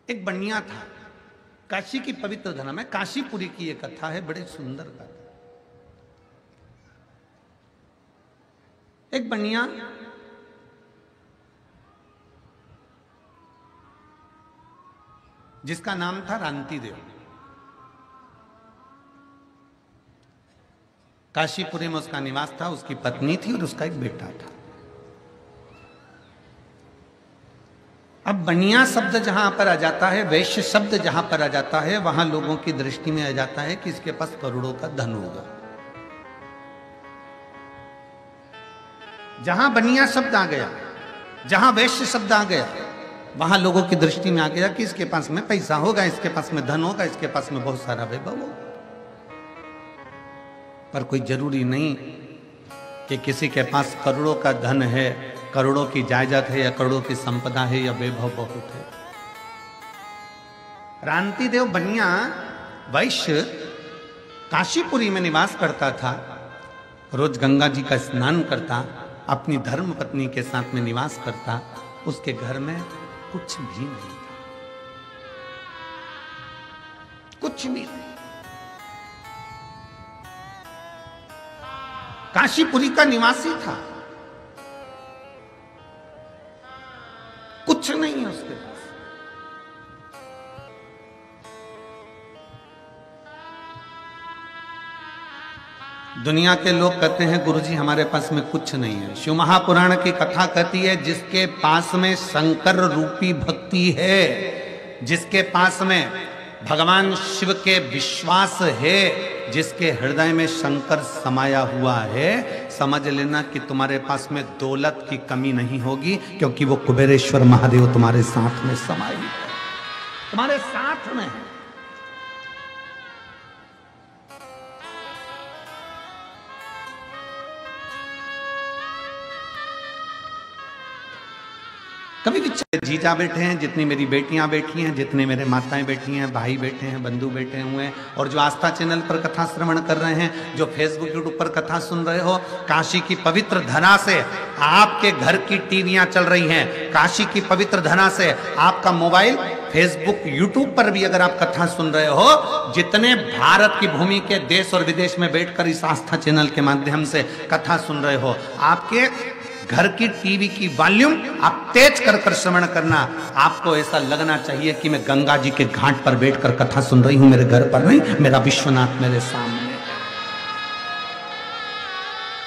एक बनिया था काशी की पवित्र धरा में, काशीपुरी की ये कथा है, बड़े सुंदर कथा। एक बनिया जिसका नाम था रांति देव, काशीपुरी में उसका निवास था, उसकी पत्नी थी और उसका एक बेटा था। अब बनिया शब्द जहां पर आ जाता है, वैश्य शब्द जहां पर आ जाता है, वहां लोगों की दृष्टि में आ जाता है कि इसके पास करोड़ों का धन होगा। जहां बनिया शब्द आ गया, जहां वैश्य शब्द आ गया, वहां लोगों की दृष्टि में आ गया कि इसके पास में पैसा होगा, इसके पास में धन होगा, इसके पास में बहुत सारा वैभव होगा। पर कोई जरूरी नहीं कि किसी के पास करोड़ों का धन है, करोड़ों की जायदाद है, या करोड़ों की संपदा है, या वैभव बहुत है। रांति देव बनिया वैश्य काशीपुरी में निवास करता था, रोज गंगा जी का स्नान करता, अपनी धर्म पत्नी के साथ में निवास करता। उसके घर में कुछ भी नहीं था, कुछ भी नहीं। काशीपुरी का निवासी था, कुछ नहीं है उसके पास। दुनिया के लोग कहते हैं गुरुजी हमारे पास में कुछ नहीं है। शिव महापुराण की कथा कहती है जिसके पास में शंकर रूपी भक्ति है, जिसके पास में भगवान शिव के विश्वास है, जिसके हृदय में शंकर समाया हुआ है, समझ लेना कि तुम्हारे पास में दौलत की कमी नहीं होगी, क्योंकि वो कुबेरेश्वर महादेव तुम्हारे साथ में समाये है, तुम्हारे साथ में है। कभी भी जीजा बैठे हैं, जितनी मेरी बेटियां बैठी हैं, जितने मेरे माताएं बैठी हैं, भाई बैठे हैं, बंधु बैठे हुए हैं, और जो आस्था चैनल पर कथा श्रवण कर रहे हैं, जो फेसबुक यूट्यूब पर कथा सुन रहे हो, काशी की पवित्र धरा से आपके घर की टीवियां चल रही हैं, काशी की पवित्र धरा से आपका मोबाइल फेसबुक यूट्यूब पर भी अगर आप कथा सुन रहे हो, जितने भारत की भूमि के देश और विदेश में बैठकर इस आस्था चैनल के माध्यम से कथा सुन रहे हो, आपके घर की टीवी की वॉल्यूम आप तेज कर कर श्रवण करना। आपको ऐसा लगना चाहिए कि मैं गंगा जी के घाट पर बैठकर कथा सुन रही हूं, मेरे घर पर नहीं, मेरा विश्वनाथ मेरे सामने,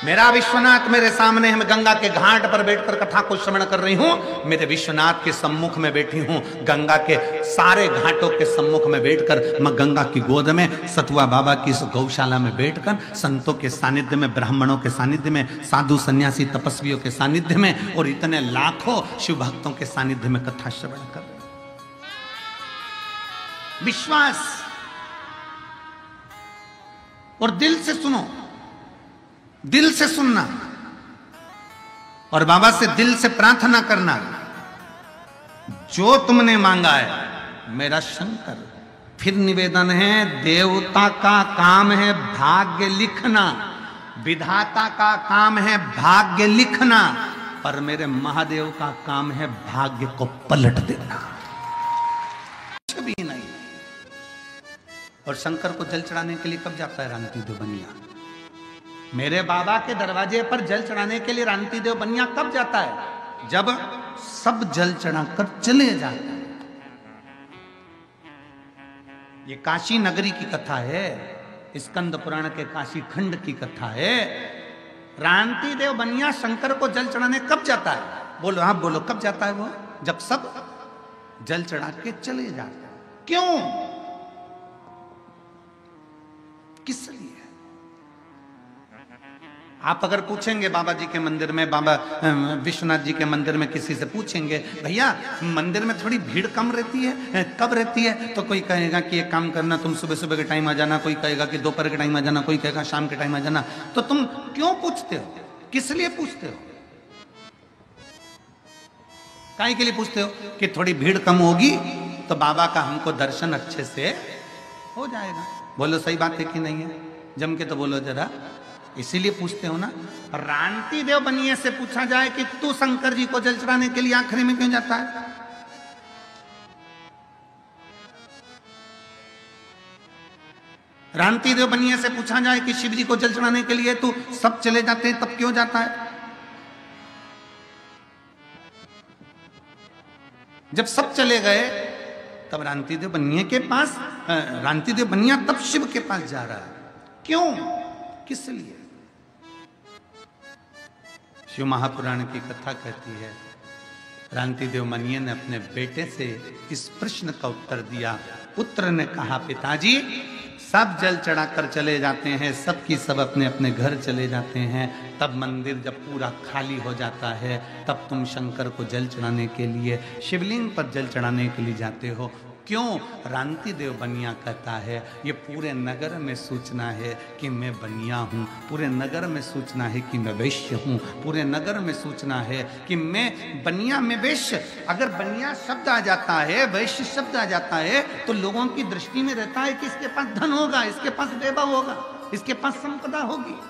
मेरा विश्वनाथ मेरे सामने है। मैं गंगा के घाट पर बैठकर कथा को श्रवण कर रही हूं, मेरे विश्वनाथ के सम्मुख में बैठी हूं, गंगा के सारे घाटों के सम्मुख में बैठकर मैं गंगा की गोद में, सतुआ बाबा की इस गौशाला में बैठकर, संतों के सानिध्य में, ब्राह्मणों के सानिध्य में, साधु सन्यासी तपस्वियों के सानिध्य में, और इतने लाखों शिव भक्तों के सानिध्य में कथा श्रवण कर रही हूं। विश्वास और दिल से सुनो, दिल से सुनना, और बाबा से दिल से प्रार्थना करना, जो तुमने मांगा है मेरा शंकर। फिर निवेदन है, देवता का काम है भाग्य लिखना, विधाता का काम है भाग्य लिखना, पर मेरे महादेव का काम है भाग्य को पलट देना, कुछ भी नहीं। और शंकर को जल चढ़ाने के लिए कब जाता है रांति देव बनिया? मेरे बाबा के दरवाजे पर जल चढ़ाने के लिए रांति देव बनिया कब जाता है? जब सब जल चढ़ाकर चले जाते हैं। ये काशी नगरी की कथा है, स्कंद पुराण के काशी खंड की कथा है। रांति देव बनिया शंकर को जल चढ़ाने कब जाता है? बोलो, आप बोलो, कब जाता है वो? जब सब जल चढ़ा के चले जाते हैं। क्यों? किस लिए? आप अगर पूछेंगे बाबा जी के मंदिर में, बाबा विश्वनाथ जी के मंदिर में किसी से पूछेंगे, भैया मंदिर में थोड़ी भीड़ कम रहती है, कब रहती है? तो कोई कहेगा कि एक काम करना, तुम सुबह सुबह के टाइम आ जाना, कोई कहेगा कि दोपहर के टाइम आ जाना, कोई कहेगा शाम के टाइम आ जाना। तो तुम क्यों पूछते हो? किस लिए पूछते हो? काहे के लिए पूछते हो? कि थोड़ी भीड़ कम होगी तो बाबा का हमको दर्शन अच्छे से हो जाएगा। बोलो सही बात है कि नहीं है? जम के तो बोलो जरा। इसीलिए पूछते हो ना। रांति देव बनिए से पूछा जाए कि तू शंकर जी को जल चढ़ाने के लिए आखिरी में क्यों जाता है? रांति देव बनिया से पूछा जाए कि शिव जी को जल चढ़ाने के लिए तो सब चले जाते हैं, तब क्यों जाता है? जब सब चले गए तब रांति देव बनिया के पास, रांति देव बनिया तब शिव के पास जा रहा है। क्यों, किस लिए? शिव महापुराण की कथा कहती है, रांति देव बनिया ने अपने बेटे से इस प्रश्न का उत्तर दिया। पुत्र ने कहा, पिताजी सब जल चढ़ाकर चले जाते हैं, सब की सब अपने अपने घर चले जाते हैं, तब मंदिर जब पूरा खाली हो जाता है तब तुम शंकर को जल चढ़ाने के लिए, शिवलिंग पर जल चढ़ाने के लिए जाते हो, क्यों? रांति देव बनिया कहता है, ये पूरे नगर में सूचना है कि मैं बनिया हूँ, पूरे नगर में सूचना है कि मैं वैश्य हूँ, पूरे नगर में सूचना है कि मैं बनिया में वैश्य। अगर बनिया शब्द आ जाता है, वैश्य शब्द आ जाता है, तो लोगों की दृष्टि में रहता है कि इसके पास धन होगा, इसके पास वैभव होगा, इसके पास संपदा होगी।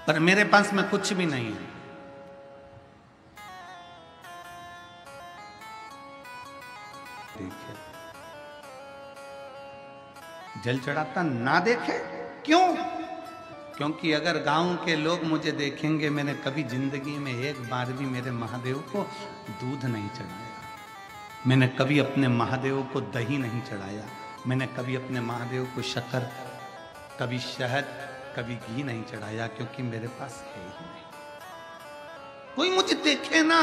पर मेरे पास में कुछ भी नहीं है। देखे जल चढ़ाता ना देखे, क्यों? क्योंकि अगर गांव के लोग मुझे देखेंगे, मैंने कभी जिंदगी में एक बार भी मेरे महादेव को दूध नहीं चढ़ाया, मैंने कभी अपने महादेव को दही नहीं चढ़ाया, मैंने कभी अपने महादेव को शक्कर, कभी शहद, कभी घी नहीं चढ़ाया, क्योंकि मेरे पास है ही नहीं। कोई मुझे देखे ना,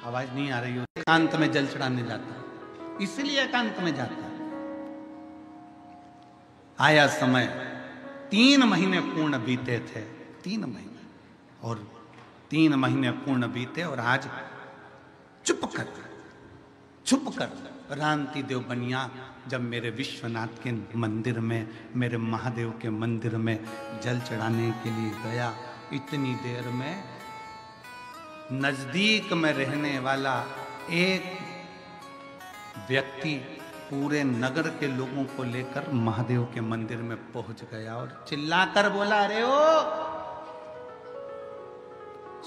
आवाज नहीं आ रही हो, एकांत में जल चढ़ाने जाता है, इसलिए एकांत में जाता है। आया समय, 3 महीने पूर्ण बीते थे, 3 महीने, और 3 महीने पूर्ण बीते, और आज छुप कर रांति देव बनिया जब मेरे विश्वनाथ के मंदिर में, मेरे महादेव के मंदिर में जल चढ़ाने के लिए गया, इतनी देर में नजदीक में रहने वाला एक व्यक्ति पूरे नगर के लोगों को लेकर महादेव के मंदिर में पहुंच गया और चिल्लाकर बोला, अरे ओ,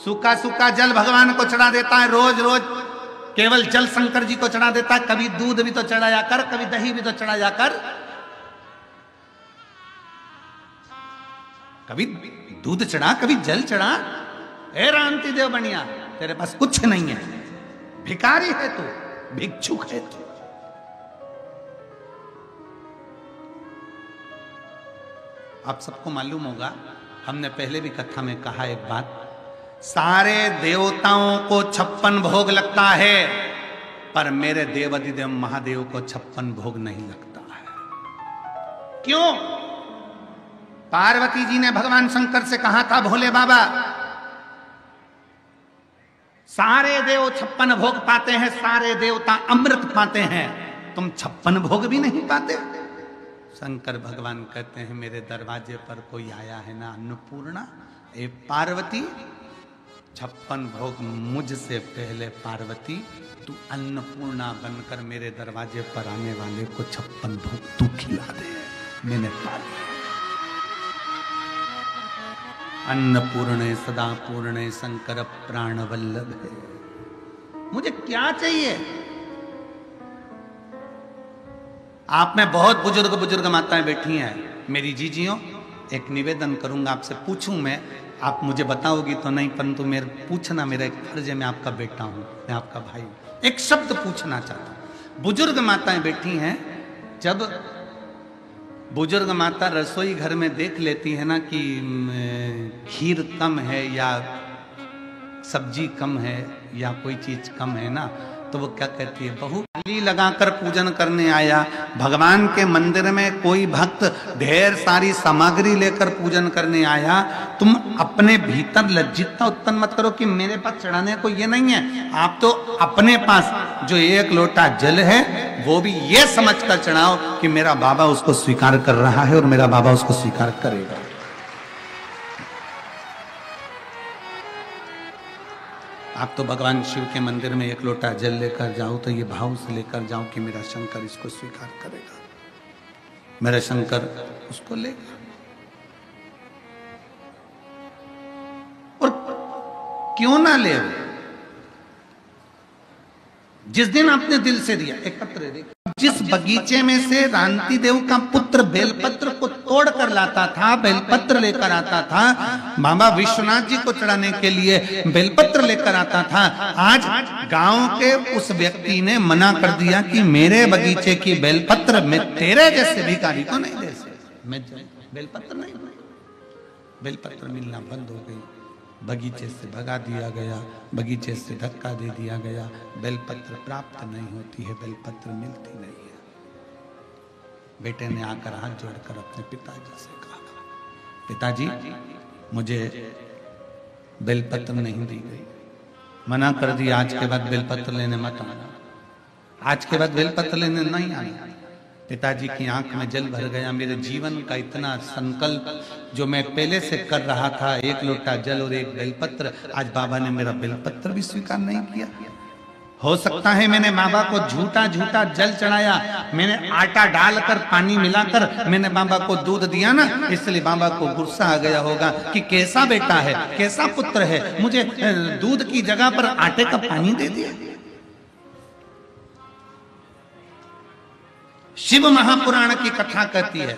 सूखा सूखा जल भगवान को चढ़ा देता है, रोज रोज केवल जल शंकर जी को चढ़ा देता है, कभी दूध भी तो चढ़ाया कर, कभी दही भी तो चढ़ाया कर, कभी दूध चढ़ा, कभी जल चढ़ा। ए रांति देव बनिया, तेरे पास कुछ नहीं है, भिखारी है तू, भिक्षुक है तू। आप सबको मालूम होगा, हमने पहले भी कथा में कहा एक बात, सारे देवताओं को 56 भोग लगता है, पर मेरे देवाधिदेव महादेव को 56 भोग नहीं लगता है। क्यों? पार्वती जी ने भगवान शंकर से कहा था, भोले बाबा सारे देव 56 भोग पाते हैं, सारे देवता अमृत पाते हैं, तुम 56 भोग भी नहीं पाते। शंकर भगवान कहते हैं, मेरे दरवाजे पर कोई आया है ना अन्नपूर्णा, ए पार्वती, 56 भोग मुझसे पहले पार्वती तू अन्नपूर्णा बनकर मेरे दरवाजे पर आने वाले को 56 भोग तू खिला दे, मैंने पा लिया। अन्नपूर्णे सदा पूर्णे शंकर प्राण वल्लभ है। मुझे क्या चाहिए? आप में बहुत बुजुर्ग माताएं बैठी हैं, मेरी जीजियों, एक निवेदन करूंगा आपसे, पूछूं मैं, आप मुझे बताओगी तो नहीं, परंतु मेरे पूछना मेरा एक फर्ज है, मैं आपका बेटा हूं, मैं आपका भाई हूं, एक शब्द पूछना चाहता हूं। बुजुर्ग माताएं बैठी हैं, जब बुजुर्ग माता रसोई घर में देख लेती है ना कि खीर कम है या सब्जी कम है या कोई चीज कम है ना, तो वो क्या कहती है, बहू थाली लगाकर पूजन करने आया, भगवान के मंदिर में कोई भक्त ढेर सारी सामग्री लेकर पूजन करने आया, तुम अपने भीतर लज्जितता उत्पन्न मत करो कि मेरे पास चढ़ाने को ये नहीं है। आप तो अपने पास जो 1 लोटा जल है वो भी ये समझकर चढ़ाओ कि मेरा बाबा उसको स्वीकार कर रहा है और मेरा बाबा उसको स्वीकार करेगा। आप तो भगवान शिव के मंदिर में 1 लोटा जल लेकर जाओ तो ये भाव से लेकर जाओ कि मेरा शंकर इसको स्वीकार करेगा। मेरे शंकर उसको लेगा। और क्यों ना ले, जिस दिन आपने दिल से दिया। एक पत्र देखिए, जिस बगीचे में से रांति देव का पुत्र बेलपत्र को तोड़ कर लाता था, बेलपत्र लेकर आता था, बाबा विश्वनाथ जी को चढ़ाने के लिए बेलपत्र लेकर आता था, आज गांव के उस व्यक्ति ने मना कर दिया कि मेरे बगीचे की बेलपत्र मैं तेरे जैसे भिखारी को नहीं दे सकता, मैं बेलपत्र नहीं, बेलपत्र मिलना बंद हो गई, बगीचे से भगा दिया गया, बगीचे से धक्का दे दिया गया, बेलपत्र प्राप्त नहीं होती है, बेलपत्र मिलती नहीं है। बेटे ने आकर हाथ जोड़कर अपने पिताजी से कहा, पिताजी मुझे बेलपत्र नहीं दी गई, मना कर दिया, आज के बाद बेलपत्र लेने मत आना, आज के बाद बेलपत्र लेने नहीं आना। पिताजी की आंख में जल भर गया, मेरे जीवन का इतना संकल्प जो मैं पहले से कर रहा था, एक लोटा जल और एक बेलपत्र, आज बाबा ने मेरा बेलपत्र भी स्वीकार नहीं किया। हो सकता है मैंने बाबा को झूठा झूठा जल चढ़ाया, मैंने आटा डालकर पानी मिलाकर मैंने बाबा को दूध दिया ना, इसलिए बाबा को गुस्सा आ गया होगा कि कैसा बेटा है, कैसा पुत्र है, मुझे दूध की जगह पर आटे का पानी दे दिया। शिव महापुराण की कथा कहती है,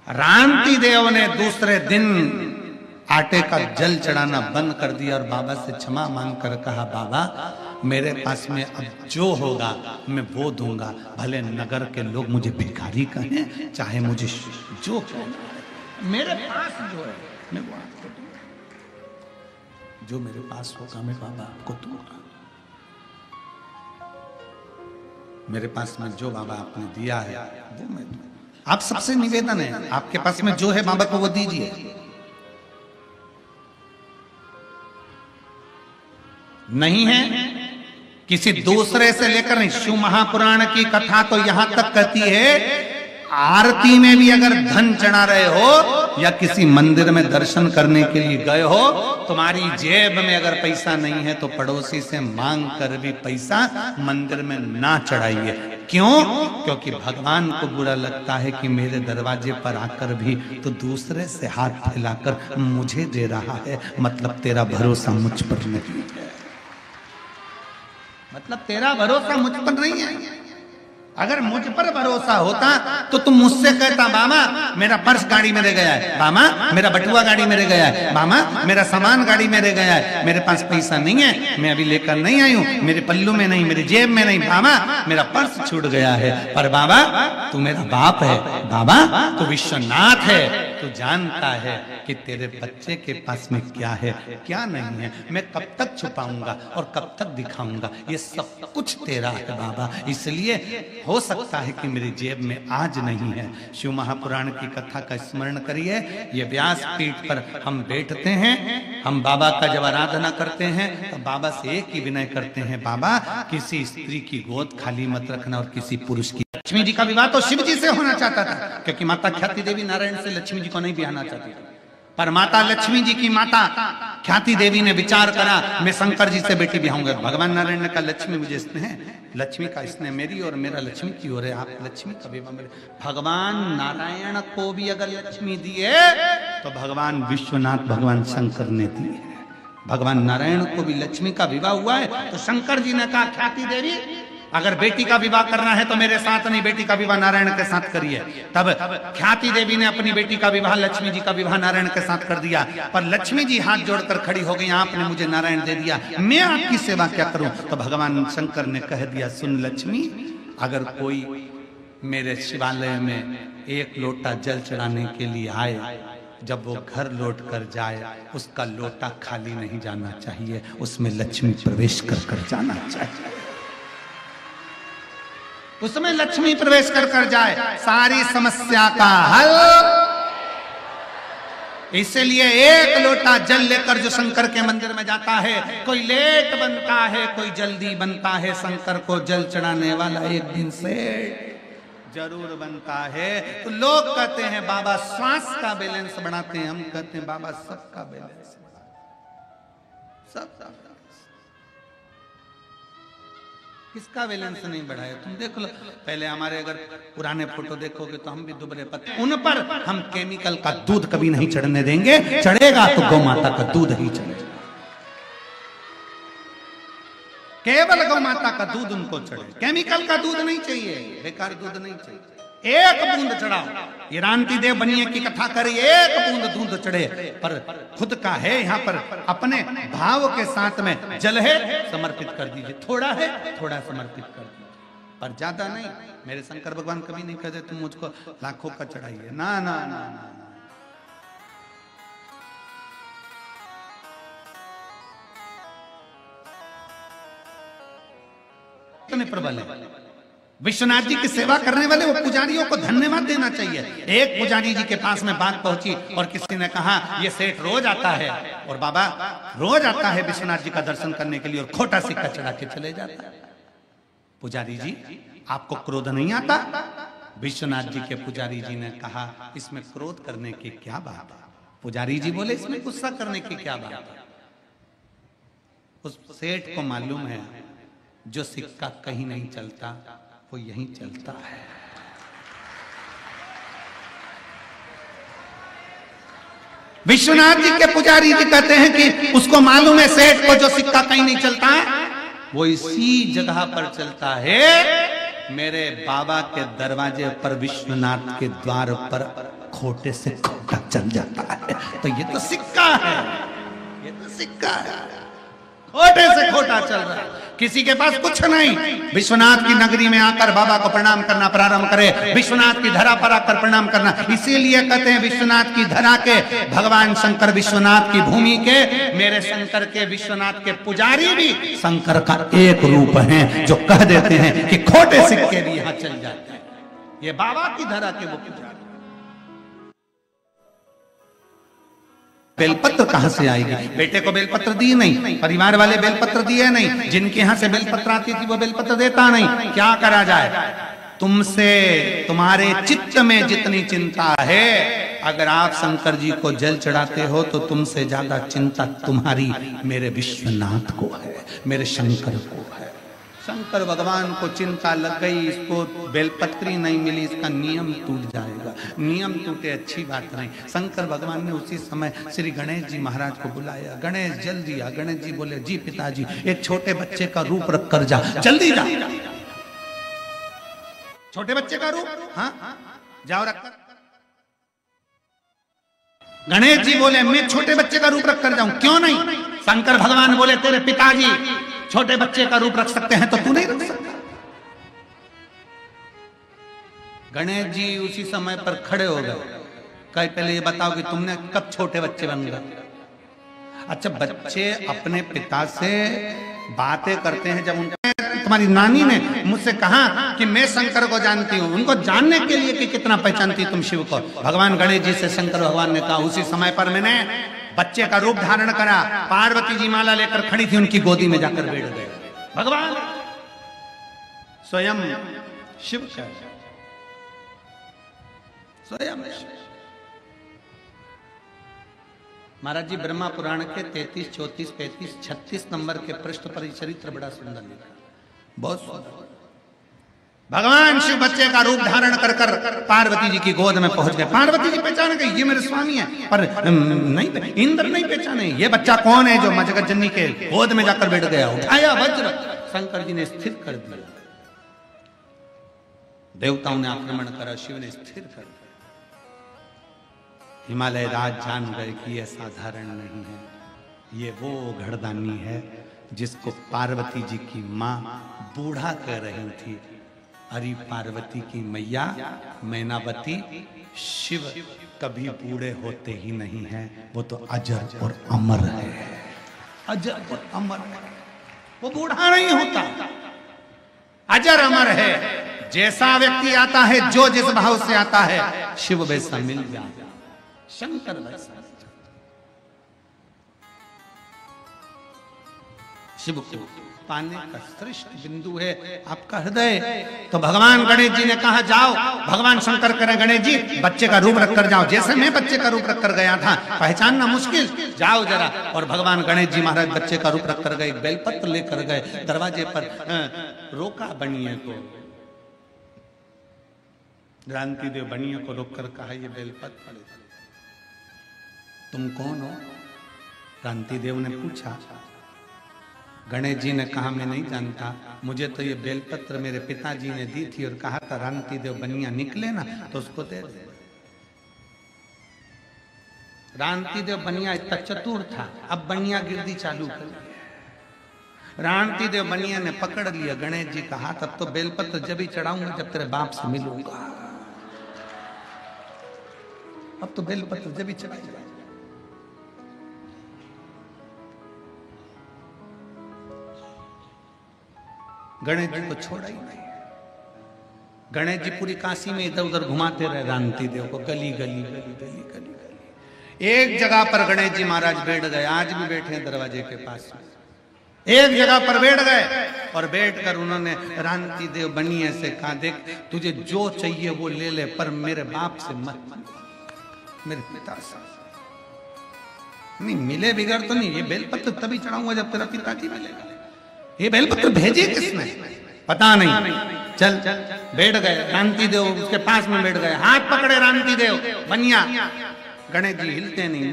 रांति देव ने दूसरे दिन आटे का जल चढ़ाना बंद कर दिया और बाबा से क्षमा मांगकर कहा, बाबा मेरे पास में अब जो होगा मैं वो दूंगा, भले नगर के लोग मुझे भिखारी कहें, चाहे मुझे जो हो, मेरे पास जो है मैं वो आपको दूंगा, जो मेरे पास होगा मैं बाबा आपको दूंगा। मेरे पास में जो बाबा आपने दिया है वो मैं दूंगा। आप सबसे निवेदन है, आपके पास में जो है बाबा को वो दीजिए। नहीं है किसी दूसरे से लेकर नहीं। शिव महापुराण की कथा तो यहां तक कहती है, आरती में भी अगर धन चढ़ा रहे हो या किसी मंदिर में दर्शन करने के लिए गए हो, तुम्हारी जेब में अगर पैसा नहीं है तो पड़ोसी से मांग कर भी पैसा मंदिर में ना चढ़ाइए। क्यों? क्योंकि भगवान को बुरा लगता है कि मेरे दरवाजे पर आकर भी तो दूसरे से हाथ फैलाकर मुझे दे रहा है, मतलब तेरा भरोसा मुझ पर नहीं है, मतलब तेरा भरोसा मुझ पर नहीं है। अगर मुझ पर भरोसा होता तो तुम मुझसे कहता, बाबा मेरा पर्स गाड़ी में रह गया है, मामा मेरा बटुआ गाड़ी में रह गया है, मामा मेरा सामान गाड़ी में रह गया है, मेरे पास पैसा नहीं है, मैं अभी लेकर नहीं आई हूं, मेरे पल्लू में नहीं, मेरी जेब में नहीं, मामा मेरा पर्स छूट गया है। पर बाबा तू मेरा बाप है, बाबा तू विश्वनाथ है, तू जानता है कि तेरे बच्चे के पास में क्या है क्या नहीं है, मैं कब तक छुपाऊंगा और कब तक दिखाऊंगा, ये सब कुछ तेरा है बाबा, इसलिए हो सकता है कि मेरी जेब में आज नहीं है। शिव महापुराण की कथा का स्मरण करिए। ये व्यास पीठ पर हम बैठते हैं, हम बाबा का जब आराधना करते हैं तो बाबा से एक ही विनय करते हैं, बाबा किसी स्त्री की गोद खाली मत रखना और किसी पुरुष की। लक्ष्मी जी का विवाह तो शिव जी से होना चाहता था, क्योंकि माता ख्याति देवी नारायण से लक्ष्मी जी को नहीं ब्याहना चाहती थी, पर माता लक्ष्मी जी की माता ख्याति देवी ने विचार करा मैं शंकर जी से बेटी ब्याहूंगा। भगवान नारायण ने कहा लक्ष्मी मुझे स्नेह है, लक्ष्मी का स्नेह मेरी और मेरा लक्ष्मी की ओर है, आप लक्ष्मी का विवाह मेरे। भगवान नारायण को भी अगर लक्ष्मी दी है तो भगवान विश्वनाथ भगवान शंकर ने दी है। भगवान नारायण को भी लक्ष्मी का विवाह हुआ है तो शंकर जी ने कहा ख्याति देवी अगर बेटी का विवाह करना है तो मेरे साथ नहीं, बेटी का विवाह नारायण के साथ करिए। तब ख्याति देवी ने अपनी बेटी का विवाह लक्ष्मी जी का विवाह नारायण के साथ कर दिया, पर लक्ष्मी जी हाथ जोड़कर खड़ी हो गई, आपने मुझे नारायण दे दिया, मैं आपकी सेवा क्या करूं। तो भगवान शंकर ने कह दिया, सुन लक्ष्मी, अगर कोई मेरे शिवालय में एक लोटा जल चढ़ाने के लिए आए, जब वो घर लौट कर जाए उसका लोटा खाली नहीं जाना चाहिए, उसमें लक्ष्मी प्रवेश कर जाना चाहिए, उसमें लक्ष्मी प्रवेश कर जाए, सारी समस्या का हल। इसलिए एक लोटा जल लेकर जो शंकर के मंदिर में जाता है, कोई लेट बनता है कोई जल्दी बनता है, शंकर को जल चढ़ाने वाला एक दिन से जरूर बनता है। तो लोग कहते हैं बाबा श्वास का बैलेंस बढ़ाते हैं, हम कहते हैं बाबा सबका बैलेंस बढ़ाते, सबका। किसका बैलेंस नहीं बढ़ाया? तुम देख लो, पहले हमारे अगर पुराने फोटो देखोगे तो हम भी दुबले पतले, उन पर हम केमिकल का दूध कभी नहीं चढ़ने देंगे। चढ़ेगा तो गौ माता का दूध ही चढ़ेगा, केवल गौ माता का दूध उनको चढ़े, केमिकल का दूध नहीं चाहिए, बेकार दूध नहीं चाहिए। एक बूंद चढ़ाओ, ये रानती देव बनिए की कथा करे, एक बूंद दूध चढ़े, पर खुद का है यहाँ पर, अपने भाव के साथ में जल है समर्पित कर दीजिए, थोड़ा है थोड़ा समर्पित कर दीजिए, पर ज्यादा नहीं। मेरे शंकर भगवान कभी नहीं कहते तुम मुझको लाखों का चढ़ाइए, ना ना ना ना, इतने प्रबल है। विश्वनाथ जी की सेवा करने वाले वो पुजारियों को धन्यवाद देना चाहिए। एक पुजारी जी के पास में बात पहुंची और किसी ने कहा ये सेठ रोज आता है, और बाबा रोज आता है विश्वनाथ जी का दर्शन करने के लिए और खोटा सिक्का चढ़ा के चले जाता है। पुजारी जी आपको क्रोध नहीं आता? विश्वनाथ जी के पुजारी जी ने कहा इसमें क्रोध करने की क्या बात है? पुजारी जी बोले इसमें गुस्सा करने की क्या बात है? उस सेठ को मालूम है जो सिक्का कहीं नहीं चलता वो यहीं चलता है। विश्वनाथ जी के पुजारी जी कहते हैं कि उसको मालूम है सेठ को जो सिक्का कहीं नहीं चलता वो इसी जगह पर चलता है। मेरे बाबा के दरवाजे पर विश्वनाथ के द्वार पर खोटे से खोटा चल जाता है, तो ये तो सिक्का है, ये तो सिक्का है, खोटे से खोटा चल रहा है, किसी के पास कुछ नहीं। विश्वनाथ की नगरी में आकर बाबा को प्रणाम करना प्रारंभ करे, विश्वनाथ की धरा पर आकर प्रणाम करना। इसीलिए कहते हैं विश्वनाथ की धरा के भगवान शंकर, विश्वनाथ की भूमि के मेरे शंकर के विश्वनाथ के पुजारी भी शंकर का एक रूप हैं, जो कह देते हैं कि खोटे सिक्के भी यहां चल जाते हैं। ये बाबा की धरा के वो पुजारी। बेलपत्र कहां से आएगी? बेटे को बेलपत्र दिए नहीं, परिवार वाले बेलपत्र दिए नहीं, जिनके यहां से बेलपत्र आती थी वो बेलपत्र देता नहीं। क्या करा जाए? तुमसे तुम्हारे चित्त में जितनी चिंता है, अगर आप शंकर जी को जल चढ़ाते हो तो तुमसे ज्यादा चिंता तुम्हारी मेरे विश्वनाथ को है, मेरे शंकर को है। शंकर भगवान को चिंता लग गई, इसको बेलपत्री नहीं मिली, इसका नियम टूट जाएगा। नियम टूटे अच्छी बात नहीं। शंकर भगवान ने उसी समय श्री गणेश जी महाराज को बुलाया। गणेश जल्दी आ। गणेश जी बोले जी पिताजी, एक छोटे बच्चे का रूप रख कर जा, जल्दी जा। छोटे बच्चे का रूप? हाँ जाओ रख कर। गणेश जी बोले मैं छोटे बच्चे का रूप रख कर जाऊं? क्यों नहीं? शंकर भगवान बोले तेरे पिताजी छोटे बच्चे का रूप रख सकते हैं तो तू नहीं रख सकता। गणेश जी उसी समय पर खड़े हो गए, कहीं पहले ये बताओ कि तुमने कब छोटे बच्चे बन गए? अच्छा, बच्चे अपने पिता से बातें करते हैं जब उनके, तुम्हारी नानी ने मुझसे कहा कि मैं शंकर को जानती हूं, उनको जानने के लिए कि कितना पहचानती तुम शिव को। भगवान गणेश जी से शंकर भगवान ने कहा उसी समय पर मैंने बच्चे का रूप धारण करा। पार्वती जी माला लेकर खड़ी थी, उनकी गोदी में जाकर बैठ गए। भगवान स्वयं शिव का, स्वयं महाराज जी ब्रह्मा पुराण के 33, 34, 35, 36 नंबर के पृष्ठ पर चरित्र बड़ा सुंदर लिखा, बहुत सुंदर। भगवान शिव बच्चे का रूप धारण कर कर पार्वती जी की गोद में पहुंच गए। पार्वती जी पहचान गई ये मेरे स्वामी हैं, पर नहीं, इंद्र नहीं पहचाने ये बच्चा कौन है जो जगत जननी के गोद में जाकर बैठ गया। उठाया वज्र, शंकर जी ने स्थिर कर दिया। देवताओं ने आक्रमण करा, शिव ने स्थिर कर दिया। हिमालय राज जान गए कि यह साधारण नहीं है, ये वो घड़दानी है जिसको पार्वती जी की माँ बूढ़ा कह रही थी। अरे पार्वती की मैया मैनावती, शिव कभी बूढ़े होते ही नहीं हैं, वो तो अजर और अमर है, अजर और अमर है, वो बूढ़ा नहीं होता, अजर अमर है। जैसा व्यक्ति आता है, जो जिस भाव से आता है, शिव वैसा मिल जाता, शंकर वैसा। शिव को पाने का श्रेष्ठ बिंदु है आपका हृदय। तो भगवान गणेश जी ने कहा जाओ, भगवान शंकर करें गणेश जी बच्चे का रूप रख कर जाओ, जैसे मैं बच्चे का रूप रख कर गया था पहचानना मुश्किल, जाओ जरा। और भगवान गणेश जी महाराज बच्चे का रूप रख कर गए, बेलपत्र लेकर गए, दरवाजे पर रोका बनिए को, रांति देव बनिए को रोक कर कहा ये बेलपत्र तुम कौन हो? रांति देव ने पूछा। गणेश जी ने कहा मैं नहीं जानता, मुझे तो ये बेलपत्र मेरे पिताजी ने दी थी और कहा था रांति देव बनिया निकले ना तो उसको दे दे। रांति देव बनिया इतना चतुर था, अब बनिया गिरदी चालू कर दिया। रांति देव बनिया ने पकड़ लिया गणेश जी का हाथ, अब तो बेलपत्र जब ही चढ़ाऊंगा जब तेरे बाप से मिलूंगा, अब तो बेलपत्र जब ही चढ़ाऊंगा। गणेश जी को छोड़ा ही नहीं। गणेश जी पूरी काशी में इधर उधर घुमाते रहे रांति देव को, गली गली गली गली गली गली। एक जगह पर गणेश जी महाराज बैठ गए, आज भी बैठे हैं दरवाजे के पास में, एक जगह पर बैठ गए और बैठकर उन्होंने रांति देव बनिए से कहा देख तुझे जो चाहिए वो ले ले, पर मेरे बाप से मत, मेरे पिता से नहीं। मिले बिगड़ तो नहीं, ये बेलपत्र तभी चढ़ाऊंगा जब तेरा पिताजी मिलेगा। ये बेलपत्र भेजे किसने पता नहीं। चल बैठ गए, रांति देव उसके पास में बैठ गए, हाथ पकड़े रांति देव बनिया। गणेश जी हिलते नहीं,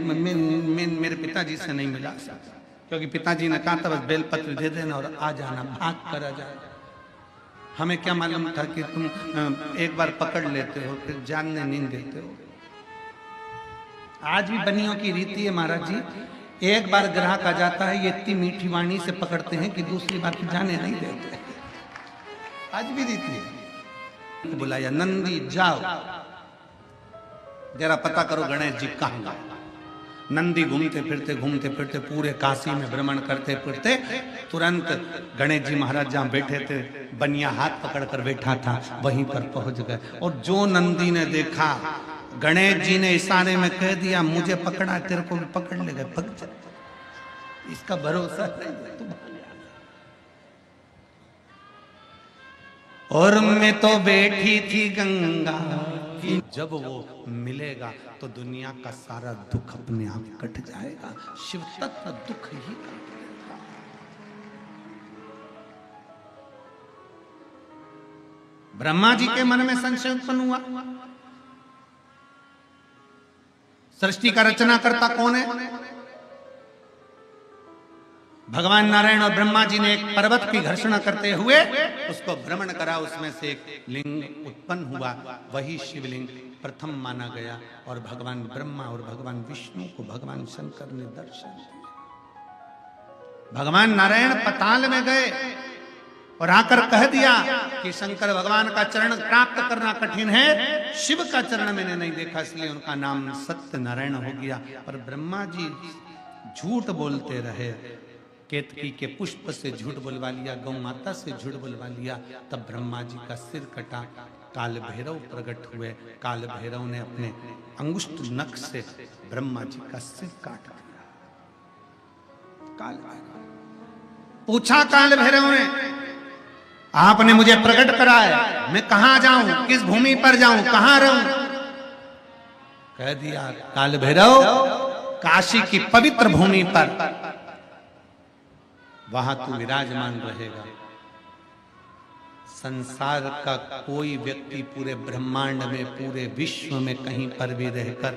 मेरे पिताजी से नहीं मिला सकता, क्योंकि पिताजी ने कहा था बस बेलपत्र दे देना और आ जाना, भाग कर आ जाए। हमें क्या मालूम था कि तुम एक बार पकड़ लेते हो फिर जानने नहीं देते हो। आज भी बनियों की रीति है महाराज जी, एक बार ग्राहक आ जाता है ये इतनी मीठी वाणी से पकड़ते हैं कि दूसरी बार जाने नहीं देते। आज भी रीति है। बुलाया नंदी जाओ जरा पता करो गणेश जी कहां गए। नंदी घूमते फिरते पूरे काशी में भ्रमण करते फिरते तुरंत गणेश जी महाराज जहां बैठे थे बनिया हाथ पकड़ कर बैठा था वहीं पर पहुंच गए। और जो नंदी ने देखा गणेश जी ने इशारे में कह दिया मुझे पकड़ा, तेरे को भी पकड़ ले गए, पकड़ जा, इसका भरोसा नहीं तुम। और मैं तो बैठी थी गंगा, जब वो मिलेगा तो दुनिया का सारा दुख अपने आप कट जाएगा, शिव तत्व दुख ही कट। ब्रह्मा जी के मन में संशय उत्पन्न हुआ, सृष्टि का रचना करता कौन है? भगवान नारायण और ब्रह्मा जी ने एक पर्वत की घर्षणा करते हुए उसको भ्रमण करा, उसमें से एक लिंग उत्पन्न हुआ, वही शिवलिंग प्रथम माना गया। और भगवान ब्रह्मा और भगवान विष्णु को भगवान शंकर ने दर्शन दिया। भगवान नारायण पताल में गए और आकर कह दिया कि शंकर भगवान का चरण प्राप्त करना कठिन है, शिव का चरण मैंने नहीं देखा, इसलिए उनका नाम सत्य नारायण हो गया। और ब्रह्मा जी झूठ बोलते रहे, केतकी के पुष्प से झूठ बोलवा लिया, गौ माता से झूठ बोलवा लिया, तब ब्रह्मा जी का सिर कटा। काल भैरव प्रकट हुए, काल भैरव ने अपने अंगुष्ठ नख से ब्रह्मा जी का सिर काट दिया। काल भैरव पूछा, काल भैरव ने आपने मुझे प्रकट कराया, मैं कहां जाऊं, किस भूमि पर जाऊं, कहां रहूं? कह दिया काल भैरव काशी की पवित्र भूमि पर, वहां तू विराजमान रहेगा। संसार का कोई व्यक्ति पूरे ब्रह्मांड में, पूरे विश्व में कहीं पर भी रहकर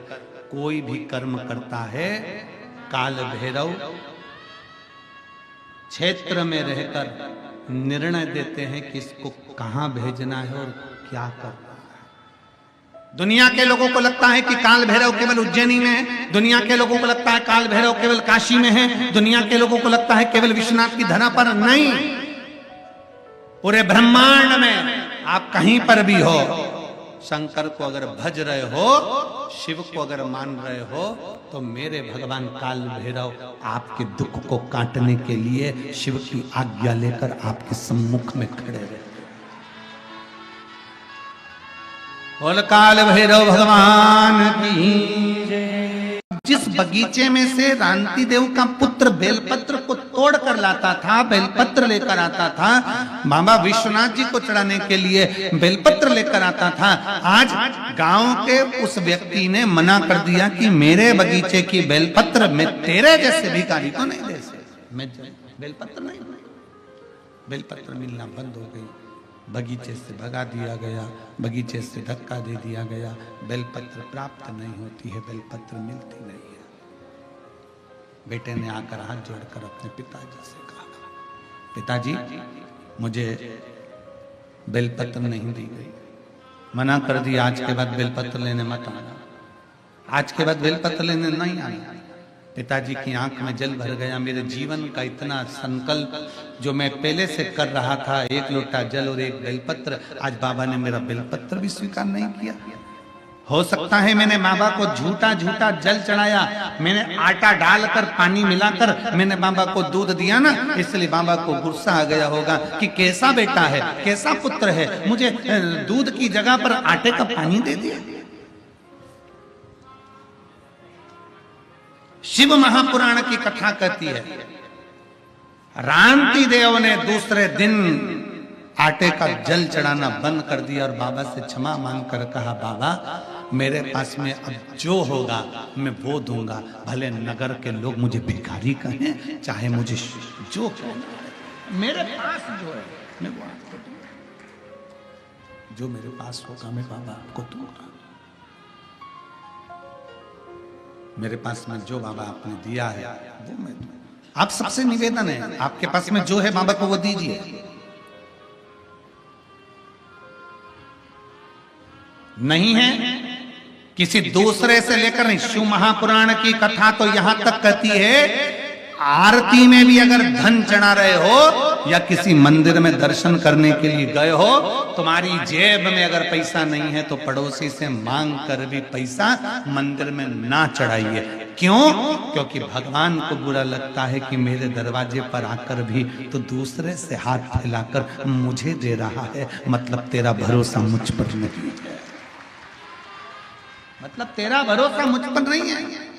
कोई भी कर्म करता है, काल भैरव क्षेत्र में रहकर निर्णय देते हैं कि इसको कहां भेजना है और क्या करना है। दुनिया के लोगों को लगता है कि काल भैरव केवल उज्जैनी में है, दुनिया के लोगों को लगता है काल भैरव केवल काशी में है, दुनिया के लोगों को लगता है केवल विश्वनाथ की धरा पर। नहीं, पूरे ब्रह्मांड में आप कहीं पर भी हो, शंकर को अगर भज रहे हो, शिव को अगर मान रहे हो, तो मेरे भगवान काल भैरव आपके दुख को काटने के लिए शिव की आज्ञा लेकर आपके सम्मुख में खड़े रहे। बोल काल भैरव भगवान की जय। जिस बगीचे में से रांति देव का पुत्र बेलपत्र को तोड़ कर लाता था, बेलपत्र लेकर आता था, बाबा विश्वनाथ जी को चढ़ाने के लिए बेलपत्र लेकर आता था, आज गांव के उस व्यक्ति ने मना कर दिया कि मेरे बगीचे की बेलपत्र मैं तेरे जैसे भिखारी को नहीं दे सकता, मैं बेलपत्र नहीं, बेलपत्र मिलना बंद हो गई, बगीचे से भगा दिया गया, बगीचे से धक्का दे दिया गया, बेलपत्र प्राप्त नहीं होती है, बेलपत्र मिलती नहीं है। बेटे ने आकर हाथ जोड़कर अपने पिताजी से कहा, पिताजी मुझे बेलपत्र नहीं दी गई, मना कर दिया, आज के बाद बेलपत्र लेने मत आना, आज के बाद बेलपत्र लेने नहीं आना। पिताजी की आंख में जल भर गया, मेरे जीवन का इतना संकल्प जो मैं पहले से कर रहा था, एक लोटा जल और एक बेलपत्र, आज बाबा ने मेरा बेलपत्र भी स्वीकार नहीं किया। हो सकता है मैंने बाबा को झूठा झूठा जल चढ़ाया, मैंने आटा डालकर पानी मिलाकर मैंने बाबा को दूध दिया ना, इसलिए बाबा को गुस्सा आ गया होगा कि कैसा बेटा है, कैसा पुत्र है, मुझे दूध की जगह पर आटे का पानी दे दिया। शिव महापुराण की कथा कहती है, रांति देव ने दूसरे दिन आटे का जल चढ़ाना बंद कर दिया और बाबा से क्षमा मांग कर कहा, बाबा मेरे पास में अब जो होगा मैं वो दूंगा, भले नगर के लोग मुझे भिखारी कहें, चाहे मुझे जो कहना, मेरे पास जो है मैं वो आपको दूंगा, जो मेरे पास होगा मैं बाबा आपको दूंगा। मेरे पास में जो बाबा आपने दिया है वो मैं दूंगा। आप सबसे निवेदन है, आपके पास में जो है बाबा को वो दीजिए। नहीं है किसी दूसरे से लेकर नहीं, शिव महापुराण की कथा तो यहां तक कहती है, आरती में भी अगर धन चढ़ा रहे हो या किसी मंदिर में दर्शन करने के लिए गए हो, तुम्हारी जेब में अगर पैसा नहीं है तो पड़ोसी से मांग कर भी पैसा मंदिर में ना चढ़ाइए। क्यों? क्योंकि भगवान को बुरा लगता है कि मेरे दरवाजे पर आकर भी तो दूसरे से हाथ फैलाकर मुझे दे रहा है, मतलब तेरा भरोसा मुझ पर नहीं है, मतलब तेरा भरोसा मुझ पर नहीं है।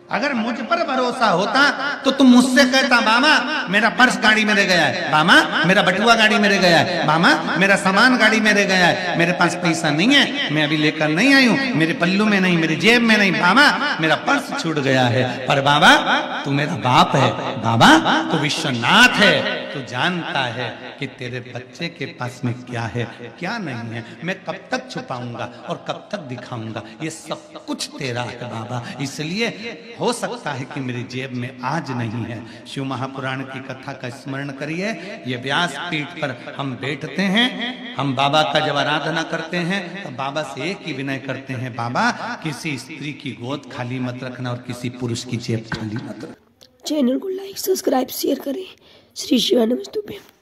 अगर मुझ पर भरोसा होता तो तुम मुझसे कहता, मामा मेरा पर्स गाड़ी में रह गया है, मामा मेरा बटुआ गाड़ी में रह गया है, मामा मेरा सामान गाड़ी में रह गया है, मेरे पास पैसा नहीं है, मैं अभी लेकर नहीं आई हूँ, मेरे पल्लू में नहीं, मेरी जेब में नहीं, मामा मेरा पर्स छूट गया है। पर बाबा तू मेरा बाप है, बाबा तू विश्वनाथ है, तू जानता है कि तेरे बच्चे के पास में क्या है क्या नहीं है, मैं कब तक छुपाऊंगा और कब तक दिखाऊंगा, ये सब कुछ तेरा है बाबा, इसलिए हो सकता है कि मेरी जेब में आज नहीं है। शिव महापुराण की कथा का स्मरण करिए, ये व्यास पीठ पर हम बैठते हैं, हम बाबा का जब आराधना करते हैं तो बाबा से एक ही विनय करते हैं, बाबा किसी स्त्री की गोद खाली मत रखना और किसी पुरुष की जेब खाली मत रखना। चैनल को लाइक सब्सक्राइब शेयर करें। श्री शिवानंद।